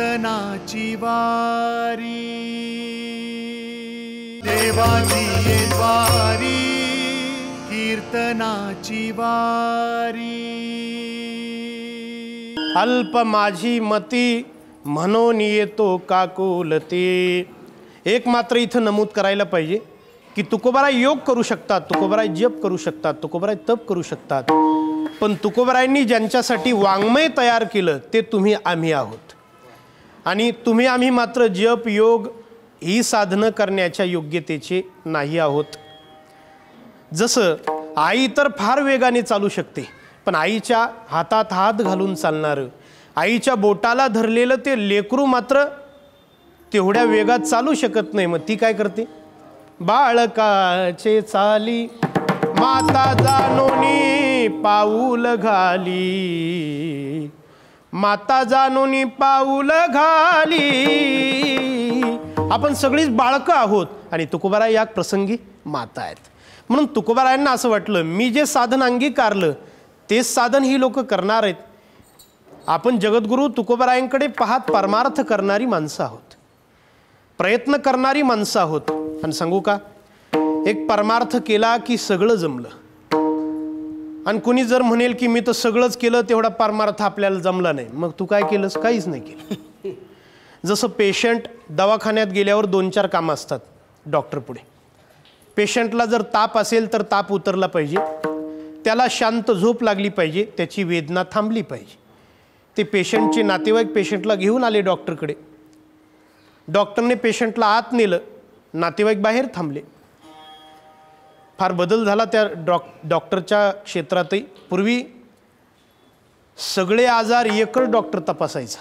कीर्तनाची वारी देवाची वारी कीर्तनाची वारी। अल्प माझी मती म्हणून येतो काकुलते। एक मात्र इथं नमूद करायला पाहिजे की तुकोबाराय योग करू शकतात, तुकोबाराय जप करू शकतात, तुकोबाराय तप करू शकतात, पण तुकोबारायांनी ज्यांच्यासाठी वाङ्मय तयार केलं ते तुम्ही आम्ही आहोत। आणि तुम्ही आम्ही मात्र जप योग ही साधनं करण्याच्या योग्यतेचे नाही आहोत। जसं आई तर फार वेगाने चालू शकते, पण आईच्या हातात हात घालून चालणारं, आईच्या बोटाला धरलेलं ते लेकरू मात्र तेवढ्या वेगात चालू शकत नाही। मग ती काय करते? बाळकाचे चाली माता जानोनी पाऊल घाली, माता जानोनी पाऊल घाली। आपण सगळीच बाळकं आहोत आणि तुकोबाराय या प्रसंगी माता आहेत। म्हणून तुकोबारायांना असं वाटलं मी जे साधन अंगीकारलं तेच साधन ही लोक करणार आहेत। आपण जगद्गुरू तुकोबारायांकडे पाहत परमार्थ करणारी माणसं आहोत, प्रयत्न करणारी माणसं आहोत। आणि सांगू का, एक परमार्थ केला की सगळं जमलं। आणि कुणी जर म्हणेल की मी तर सगळंच केलं तेवढा परमार्थ आपल्याला जमला नाही, मग तू काय केलंस? काहीच नाही केलं। जसं पेशंट दवाखान्यात गेल्यावर 2-4 कामं असतात डॉक्टर पुढे। पेशंटला जर ताप असेल तर ताप उतरला पाहिजे, त्याला शांत झोप लागली पाहिजे, त्याची वेदना थांबली पाहिजे। ते पेशंटचे नातेवाईक पेशंटला घेऊन आले डॉक्टरकडे, डॉक्टरने पेशंटला आत नेलं, नातेवाईक बाहेर थांबले। फार बदल झाला त्या डॉक्टरच्या क्षेत्रातही। पूर्वी सगळे आजार एकच डॉक्टर तपासायचा,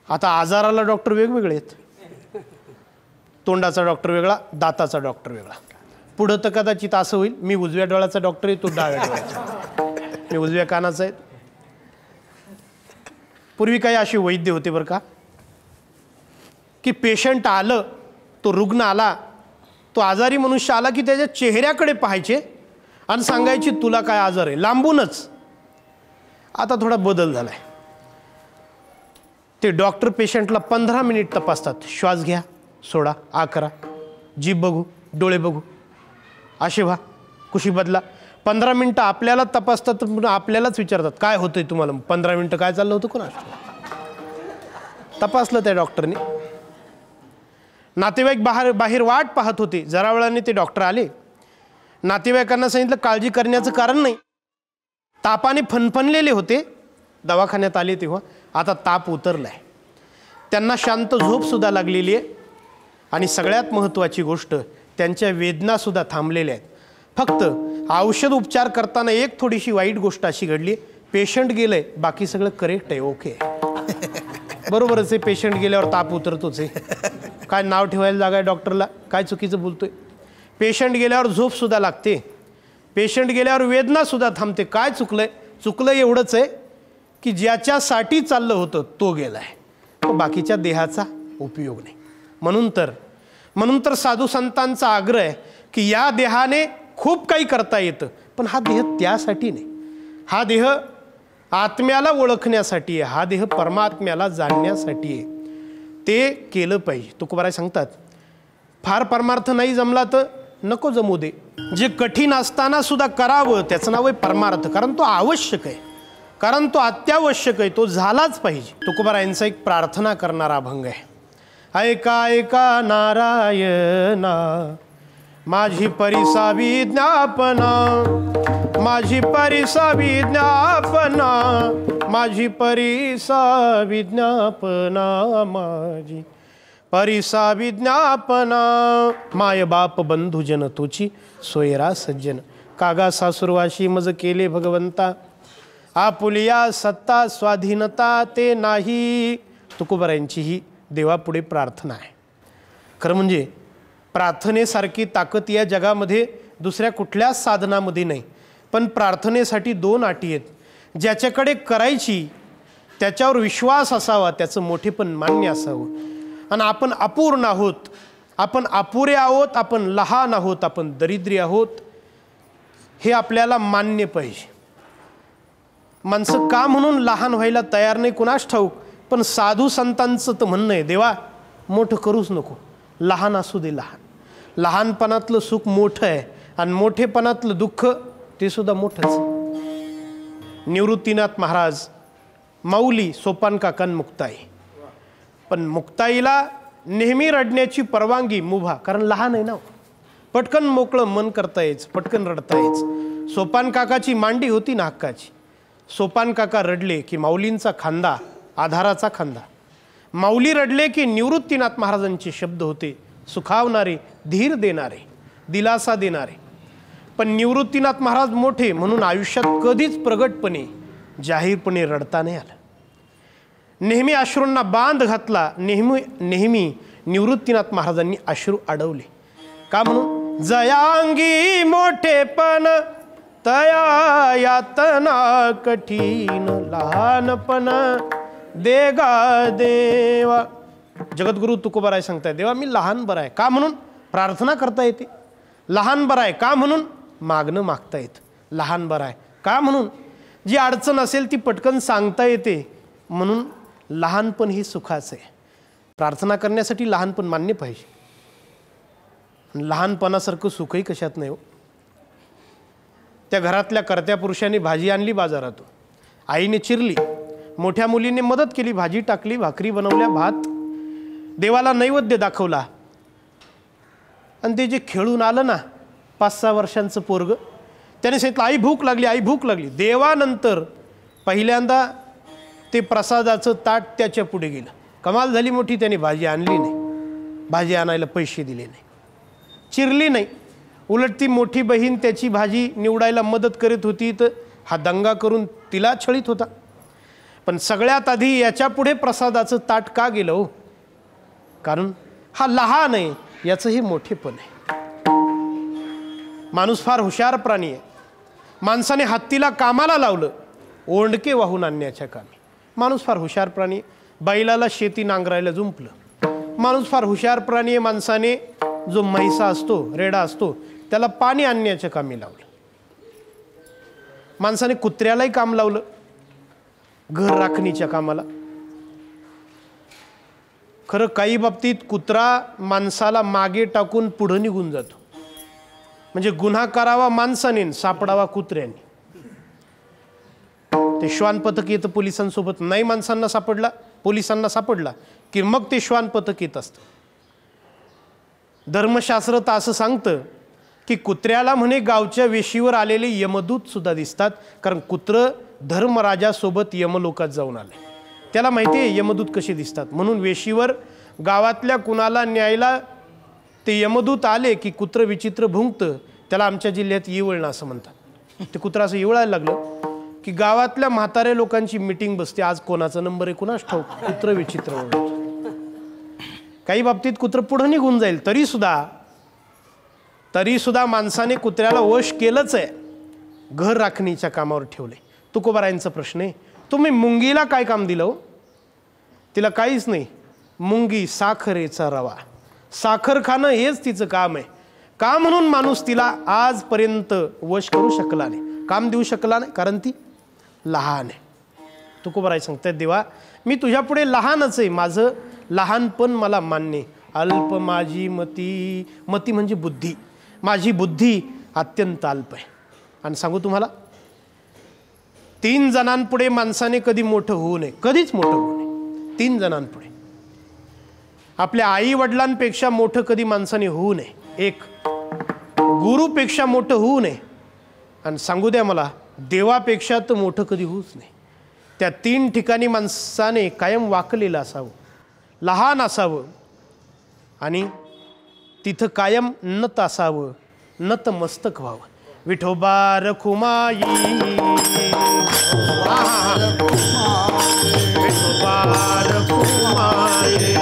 आता आजाराला डॉक्टर वेगवेगळे आहेत। तोंडाचा डॉक्टर वेगळा, दाताचा डॉक्टर वेगळा। पुढं तर कदाचित असं होईल मी उजव्या डोळ्याचा डॉक्टर आहे, तो डाव्या डोळ्याचा, मी उजव्या कानाचा आहे। पूर्वी काही असे वैद्य होते बरं का, की पेशंट आलं, तो रुग्ण आला, तो आजारी मनुष्य आला की त्याच्या चेहऱ्याकडे पाहायचे आणि सांगायचे तुला काय आजार आहे, लांबूनच। आता थोडा बदल झालाय, ते डॉक्टर पेशंटला 15 मिनिट तपासतात। श्वास घ्या, सोडा, आ करा, जीभ बघू, डोळे बघू, असे व्हा, कुशी बदला। 15 मिनिटं आपल्याला तपासतात, तर आपल्यालाच विचारतात काय होतंय तुम्हाला? 15 मिनिटं काय चाललं होतं कोणाला? तपासलं त्या डॉक्टरने। नातेवाईक बाहेर वाट पाहत होते, जरा वेळाने ते डॉक्टर आले। नातेवाईकांना सांगितलं काळजी करण्याचं कारण नाही, तापाने फनफनलेले होते, दवाखान्यात आले तेव्हा आता ताप उतरलाय, त्यांना शांत झोप सुद्धा लागलेली आहे। आणि सगळ्यात महत्त्वाची गोष्ट, त्यांच्या वेदनासुद्धा थांबलेल्या आहेत। फक्त औषध उपचार करताना एक थोडीशी वाईट गोष्ट अशी घडली, पेशंट गेलंय, बाकी सगळं करेक्ट आहे, ओके बरोबरच आहे। पेशंट गेल्यावर ताप उतरतोच आहे, काय नाव ठेवायला जागा आहे डॉक्टरला? काय चुकीचं बोलतोय? पेशंट गेल्यावर झोपसुद्धा लागते, पेशंट गेल्यावर वेदनासुद्धा थांबते। काय चुकलंय? चुकलं एवढंच आहे की ज्याच्यासाठी चाललं होतं तो गेलाय, तो बाकीच्या देहाचा उपयोग नाही। म्हणून तर साधू संतांचा आग्रह आहे की या देहाने खूप काही करता येतं, पण हा देह त्यासाठी नाही। हा देह आत्म्याला ओळखण्यासाठी आहे, हा देह परमात्म्याला जाणण्यासाठी आहे, ते केलं पाहिजे। तुकोबाराय सांगतात फार परमार्थ नाही जमला तर नको जमू दे, जे कठीण असताना सुद्धा करावं त्याचं नाव आहे परमार्थ, कारण तो आवश्यक आहे, कारण तो अत्यावश्यक आहे, तो झालाच पाहिजे। तुकोबारायांचा एक प्रार्थना करणारा अभंग आहे, ऐका ऐका नारायणा माझी परिसा विज्ञापना, माझी परिसा विज्ञापना, माझी परिसा विज्ञापना, माझी परिसा विज्ञापना। माय बाप बंधुजन तुची सोयरा सज्जन, कागा सासुरवाशी मज केले भगवंता, आपुलिया सत्ता स्वाधीनता ते नाही। तुकोबारायांची ही देवापुढे प्रार्थना आहे। खरं म्हणजे प्रार्थनेसारखी ताकद या जगामध्ये दुसऱ्या कुठल्याच साधनामध्ये नाही, पण प्रार्थनेसाठी 2 अटी आहेत, ज्याच्याकडे करायची त्याच्यावर विश्वास असावा, त्याचं मोठेपण मान्य असावं, आणि आपण अपूर्ण आहोत, आपण अपुरे आहोत, आपण लहान आहोत, आपण दरिद्री आहोत, हे आपल्याला मान्य पाहिजे। माणसं का म्हणून लहान व्हायला तयार नाही कुणास ठाऊक, पण साधू संतांचं तर म्हणणं आहे, देवा मोठं करूच नको, लहान असू दे. लहानपणातलं सुख मोठं आहे आणि मोठेपणातलं दुःख ते सुद्धा मोठंच. निवृत्तीनाथ महाराज, माऊली, सोपान काकान मुक्ताई. पण मुक्ताईला नेहमी रडण्याची परवानगी, मुभा, कारण लहान आहे ना, पटकन मोकळं मन करता यायचं, पटकन रडता यायचं. सोपान काकाची मांडी होती ना हक्काची. सोपान काका रडले की माऊलींचा खांदा, आधाराचा खांदा. माऊली रडले की निवृत्तीनाथ महाराजांचे शब्द होते, सुखावणारे, धीर देणारे, दिलासा देणारे. पण निवृत्तीनाथ महाराज मोठे म्हणून आयुष्यात कधीच प्रगटपणे, जाहीरपणे रडता नाही आलं. नेहमी अश्रूंना बांध घातला. नेहमी निवृत्तीनाथ महाराजांनी अश्रू अडवले. का म्हणून? जयांगी मोठेपण तया यातना कठीण, लहानपण देगा देवा. जगद्गुरु तुकोबाराय सांगताय, देवा मी लहान बरा आहे. का म्हणून? प्रार्थना करता येते. लहान बरा आहे. का म्हणून? मागणं मागता येतं. लहान बरा आहे. का म्हणून? जी अडचण असेल ती पटकन सांगता येते. म्हणून लहानपण हे सुखाचं आहे. प्रार्थना करण्यासाठी लहानपण मान्य पाहिजे. लहानपणासारखं सुखही कशात नाही हो. त्या घरातल्या कर्त्या पुरुषांनी भाजी आणली बाजारातून, आईने चिरली, मोठ्या मुलीने मदत केली, भाजी टाकली, भाकरी बनवल्या, भात, देवाला नैवेद्य दाखवला. आणि ते जे खेळून आलं ना 5-6 वर्षांचं पोरग, त्याने सांगितलं आई भूक लागली, आई भूक लागली. देवानंतर पहिल्यांदा ते प्रसादाचं ताट त्याच्या पुढे गेलं. कमाल झाली मोठी, त्याने भाजी आणली नाही, भाजी आणायला पैसे दिले नाही, चिरली नाही. उलट ती मोठी बहीण त्याची भाजी निवडायला मदत करीत होती, तर हा दंगा करून तिला छळीत होता. पण सगळ्यात आधी याच्या पुढे प्रसादाचं ताट का गेलं हो? कारण हा लहान आहे, याचं हे मोठेपण आहे. माणूस फार हुशार प्राणी आहे. माणसाने हत्तीला कामाला लावलं, ओंडके वाहून आणण्याच्या कामी. माणूस फार हुशार प्राणी आहे. बैलाला शेती नांगरायला जुंपलं. माणूस फार हुशार प्राणी आहे. माणसाने जो म्हैसा असतो, रेडा असतो, त्याला पाणी आणण्याच्या कामी लावलं. माणसाने कुत्र्यालाही काम लावलं, घर राखणीच्या कामाला. खरं काही बाबतीत कुत्रा माणसाला मागे टाकून पुढे निघून जातो. म्हणजे गुन्हा करावा माणसाने, सापडावा कुत्र्याने. ते श्वान पथक येतं पोलिसांसोबत, नाही माणसांना सापडला, पोलिसांना सापडला की मग ते श्वान पथक येत असतं. धर्मशास्त्र तर असं सांगतं की कुत्र्याला म्हणे गावच्या वेशीवर आलेले यमदूत सुद्धा दिसतात, कारण कुत्रं धर्मराजासोबत यमलोकात जाऊन आले. त्याला माहिती आहे यमदूत कसे दिसतात. म्हणून वेशीवर गावातल्या कुणाला न्यायला ते यमदूत आले की कुत्र विचित्र भुंकतं. त्याला आमच्या जिल्ह्यात येवळणं असं म्हणतात. ते कुत्रं असं येवळायला लागलं की गावातल्या म्हाताऱ्या लोकांची मीटिंग बसते, आज कोणाचा नंबर आहे कुणास ठाऊक, कुत्र विचित्र ओरडतं. काही बाबतीत कुत्र पुढे निघून जाईल, तरी सुद्धा माणसाने कुत्र्याला वश केलंच आहे. घर राखणीच्या कामावर ठेवले. तुकोबारायांचा प्रश्न आहे, तुम्ही मुंगीला काय काम दिलं हो? तिला काहीच नाही. मुंगी साखरेचा रवा, साखर खाणं हेच तिचं काम आहे. का म्हणून माणूस तिला आजपर्यंत वश करू शकला नाही, काम देऊ शकला नाही, कारण ती लहान आहे. तुकोबाराय सांगतात, देवा मी तुझ्या पुढे लहानच आहे, माझं लहानपण मला मान्य. अल्प माझी मती, मती म्हणजे बुद्धी, माझी बुद्धी अत्यंत अल्प आहे. आणि सांगू तुम्हाला, 3 जणांपुढे माणसाने कधी मोठं होऊ नये, कधीच मोठं होऊ नये. 3 जणांपुढे, आपल्या आई वडिलांपेक्षा मोठं कधी माणसाने होऊ नये. 1 गुरुपेक्षा मोठं होऊ नये. आणि सांगू द्या मला, देवापेक्षा तर मोठं कधी होऊच नाही. त्या 3 ठिकाणी माणसाने कायम वाकलेलं असावं, लहान असावं आणि तिथं कायम नत असावं, नत मस्तक व्हावं. विठोबा रखुमाई, विठोबा रखुमाई, विठोबा रखुमाई,